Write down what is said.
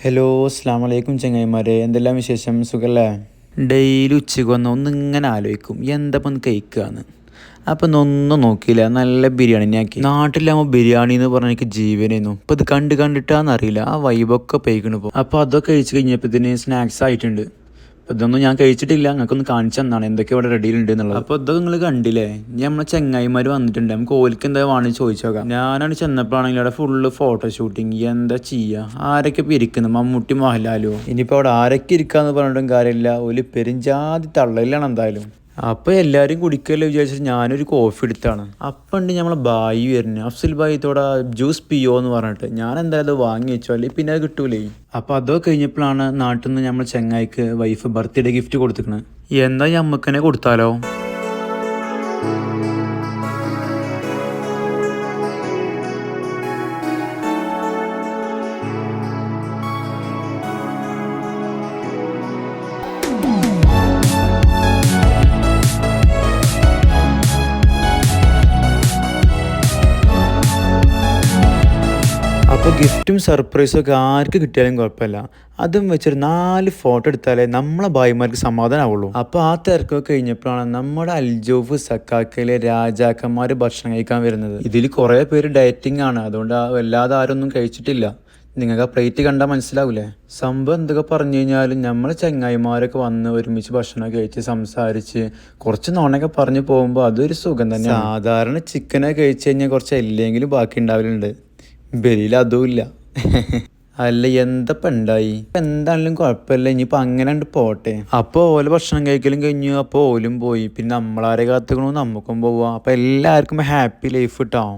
Hello അസ്സാം വലൈക്കും ചങ്ങായിമാരെ, എന്തെല്ലാം വിശേഷം? സുഖല്ലേ? ഡെയിലി ഉച്ചയ്ക്ക് വന്ന് ഒന്നിങ്ങനെ ആലോചിക്കും എന്താപ്പം ഒന്ന് കഴിക്കുകയെന്ന്. അപ്പം ഒന്നും നോക്കിയില്ല, നല്ല ബിരിയാണി ആക്കി. നാട്ടിലാകുമ്പോൾ ബിരിയാണി എന്ന് പറഞ്ഞാൽ എനിക്ക് ജീവനായിരുന്നു. ഇപ്പം ഇത് കണ്ടിട്ടാണെന്നറിയില്ല, ആ വൈബൊക്കെ പോയിക്കണ് ഇപ്പോൾ. അപ്പോൾ അതൊക്കെ കഴിച്ച് കഴിഞ്ഞപ്പോൾ സ്നാക്സ് ആയിട്ടുണ്ട്. അപ്പോൾ ഇതൊന്നും ഞാൻ കഴിച്ചിട്ടില്ല, നിങ്ങൾക്കൊന്ന് കാണിച്ചു തന്നാണ് എന്തൊക്കെ ഇവിടെ റെഡിയിലുണ്ട് എന്നുള്ളത്. അപ്പോൾ ഇതൊക്കെ നിങ്ങൾ കണ്ടില്ലേ, ഇനി നമ്മളെ ചെങ്ങായിമാർ വന്നിട്ടുണ്ട്, നമുക്ക് ഓൽക്ക് എന്താ വേണമെന്ന് ചോദിച്ചു നോക്കാം. ഞാനാണ് ചെന്നപ്പോഴാണെങ്കിൽ അവിടെ ഫുള്ള് ഫോട്ടോ ഷൂട്ടിങ്, എന്താ ചെയ്യുക, ആരൊക്കെ ഇപ്പോൾ ഇരിക്കുന്നത്, മമ്മൂട്ടി മോഹൻലാലോ. ഇനിയിപ്പോൾ അവിടെ ആരൊക്കെ ഇരിക്കാന്ന് പറഞ്ഞിട്ടും കാര്യമില്ല, ഒരു പെരുംജാതി തള്ളയിലാണ് എന്തായാലും. അപ്പോൾ എല്ലാവരും കുടിക്കല്ലോ വിചാരിച്ചിട്ട് ഞാനൊരു കോഫി എടുത്താണ്. അപ്പം ഉണ്ട് നമ്മളെ ബായി വരുന്നത്, അഫ്സൽ ബായിത്തോടെ ജ്യൂസ് പിയോ എന്ന് പറഞ്ഞിട്ട്. ഞാൻ എന്തായാലും വാങ്ങി വെച്ചോ, അല്ലെങ്കിൽ പിന്നെ അത് കിട്ടൂലേ. അപ്പോൾ അതൊക്കെ കഴിഞ്ഞപ്പോഴാണ് നാട്ടിൽ നിന്ന് നമ്മൾ ചെങ്ങായിക്ക് വൈഫ് ബർത്ത്ഡേ ഗിഫ്റ്റ് കൊടുത്തിരിക്കുന്നത്. എന്താ ഞമ്മക്കനെ കൊടുത്താലോ? അപ്പോൾ ഗിഫ്റ്റും സർപ്രൈസും ഒക്കെ ആർക്ക് കിട്ടിയാലും കുഴപ്പമില്ല, അതും വെച്ചൊരു 4 ഫോട്ടോ എടുത്താലേ നമ്മളെ ഭായിമാർക്ക് സമാധാനമാവുള്ളൂ. അപ്പോൾ ആ തിരക്കൊക്കെ കഴിഞ്ഞപ്പോഴാണ് നമ്മുടെ അൽജോഫ് സക്കാക്കയിലെ രാജാക്കന്മാർ ഭക്ഷണം കഴിക്കാൻ വരുന്നത്. ഇതിൽ കുറേ പേര് ഡയറ്റിംഗ് ആണ്, അതുകൊണ്ട് വല്ലാതെ ആരൊന്നും കഴിച്ചിട്ടില്ല. നിങ്ങൾക്ക് ആ പ്ലേറ്റ് കണ്ടാൽ മനസ്സിലാവൂലേ. സംഭവം എന്തൊക്കെ പറഞ്ഞു കഴിഞ്ഞാലും നമ്മളെ ചങ്ങായിമാരൊക്കെ വന്ന് ഒരുമിച്ച് ഭക്ഷണം കഴിച്ച് സംസാരിച്ച് കുറച്ച് നോണൊക്കെ പറഞ്ഞു പോകുമ്പോൾ അതൊരു സുഖം തന്നെ. സാധാരണ ചിക്കനൊക്കെ കഴിച്ച് കഴിഞ്ഞാൽ കുറച്ച് എല്ലെങ്കിലും ബാക്കി ഉണ്ടാവലുണ്ട്, ബലിയിൽ അതുമില്ല. അല്ല എന്തപ്പം ഉണ്ടായി, എന്താണെങ്കിലും കുഴപ്പമില്ല, ഇനിയിപ്പോൾ അങ്ങനെ ഉണ്ട് പോട്ടെ. അപ്പോൾ ഓല ഭക്ഷണം കഴിക്കലും കഴിഞ്ഞു, അപ്പോൾ ഓലും പോയി, പിന്നെ നമ്മളാരെ കാത്തുക്കണോ നമുക്കും പോവാം. അപ്പോൾ എല്ലാവർക്കും ഹാപ്പി ലൈഫ് കിട്ടാം.